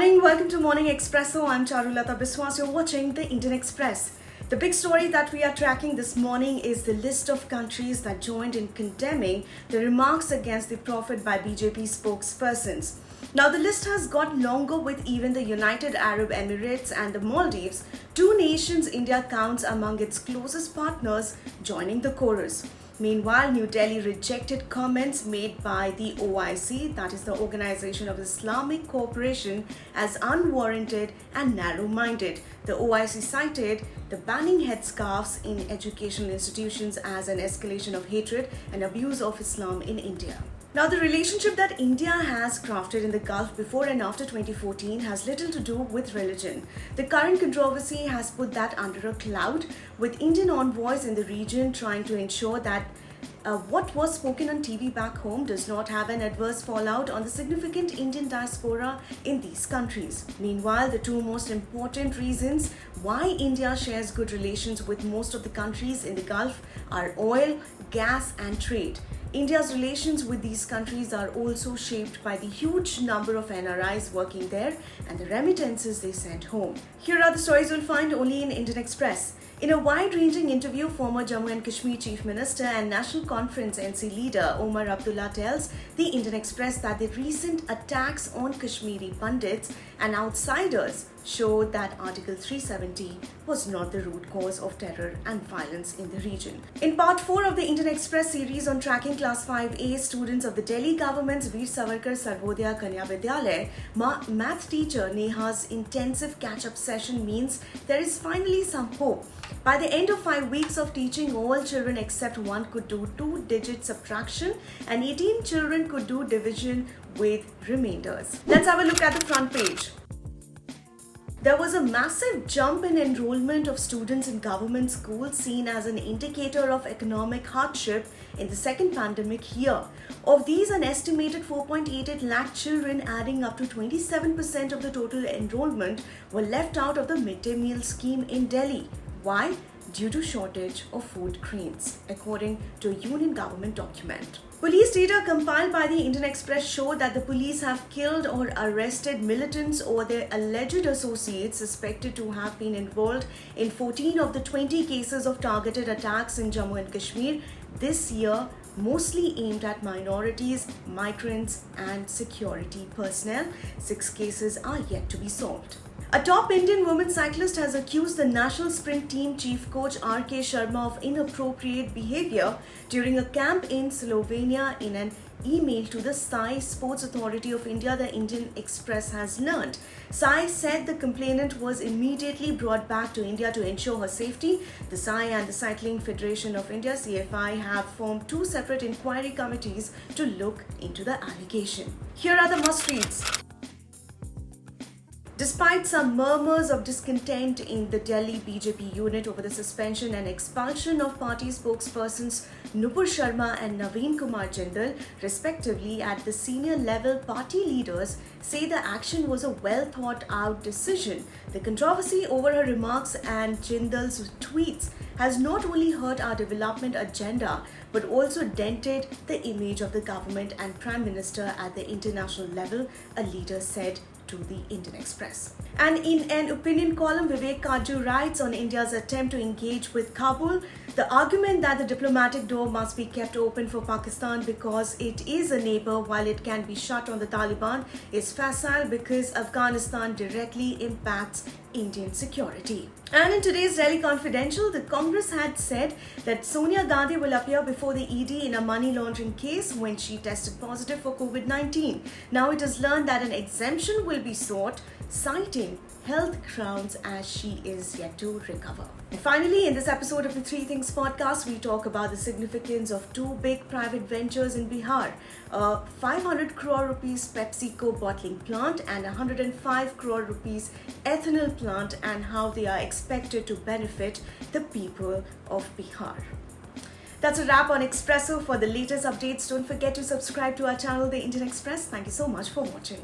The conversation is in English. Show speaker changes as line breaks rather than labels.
morning, welcome to Morning Expresso. I'm Charulata Biswas. You're watching the Indian Express. The big story that we are tracking this morning is the list of countries that joined in condemning the remarks against the Prophet by BJP spokespersons. Now, the list has got longer with even the United Arab Emirates and the Maldives, two nations India counts among its closest partners, joining the chorus. Meanwhile, New Delhi rejected comments made by the OIC, that is the Organization of Islamic Cooperation, as unwarranted and narrow-minded. The OIC cited the banning headscarves in educational institutions as an escalation of hatred and abuse of Islam in India. Now, the relationship that India has crafted in the Gulf before and after 2014 has little to do with religion. The current controversy has put that under a cloud, with Indian envoys in the region trying to ensure that what was spoken on TV back home does not have an adverse fallout on the significant Indian diaspora in these countries. Meanwhile, the two most important reasons why India shares good relations with most of the countries in the Gulf are oil, gas, and trade. India's relations with these countries are also shaped by the huge number of NRIs working there and the remittances they send home. Here are the stories you'll find only in Indian Express. In a wide-ranging interview, former Jammu and Kashmir Chief Minister and National Conference NC leader Omar Abdullah tells the Indian Express that the recent attacks on Kashmiri pundits and outsiders show that Article 370 was not the root cause of terror and violence in the region. In part 4 of the Indian Express series on tracking Class 5A students of the Delhi government's Veer Savarkar Sarvodaya Kanya Vidyalaya, math teacher Neha's intensive catch-up session means there is finally some hope. By the end of 5 weeks of teaching, all children except one could do two-digit subtraction and 18 children could do division with remainders. Let's have a look at the front page. There was a massive jump in enrollment of students in government schools, seen as an indicator of economic hardship in the second pandemic year. Of these, an estimated 4.88 lakh children, adding up to 27% of the total enrollment, were left out of the midday meal scheme in Delhi. Why? Due to shortage of food grains, according to a union government document. Police data compiled by the Indian Express show that the police have killed or arrested militants or their alleged associates suspected to have been involved in 14 of the 20 cases of targeted attacks in Jammu and Kashmir this year, mostly aimed at minorities, migrants, and security personnel. 6 cases are yet to be solved. A top Indian woman cyclist has accused the national sprint team chief coach R.K. Sharma of inappropriate behavior during a camp in Slovenia in an email to the Sai Sports Authority of India, the Indian Express has learned. Sai said the complainant was immediately brought back to India to ensure her safety. The Sai and the Cycling Federation of India, CFI, have formed 2 separate inquiry committees to look into the allegation. Here are the must-reads. Despite some murmurs of discontent in the Delhi BJP unit over the suspension and expulsion of party spokespersons Nupur Sharma and Naveen Kumar Jindal, respectively, at the senior level, party leaders say the action was a well-thought-out decision. The controversy over her remarks and Jindal's tweets has not only hurt our development agenda but also dented the image of the government and Prime Minister at the international level, a leader said to the Indian Express. And in an opinion column, Vivek Kaju writes on India's attempt to engage with Kabul, the argument that the diplomatic door must be kept open for Pakistan because it is a neighbor while it can be shut on the Taliban is facile because Afghanistan directly impacts Indian security. And in today's Delhi Confidential, the Congress had said that Sonia Gandhi will appear before the ED in a money laundering case when she tested positive for COVID-19. Now it is learned that an exemption will be sought, citing health grounds as she is yet to recover. And finally, in this episode of the Three Things podcast, we talk about the significance of 2 big private ventures in Bihar, a 500 crore rupees PepsiCo bottling plant and a 105 crore rupees ethanol plant, and how they are expected to benefit the people of Bihar. That's a wrap on Expresso. For the latest updates, don't forget to subscribe to our channel, The Indian Express. Thank you so much for watching.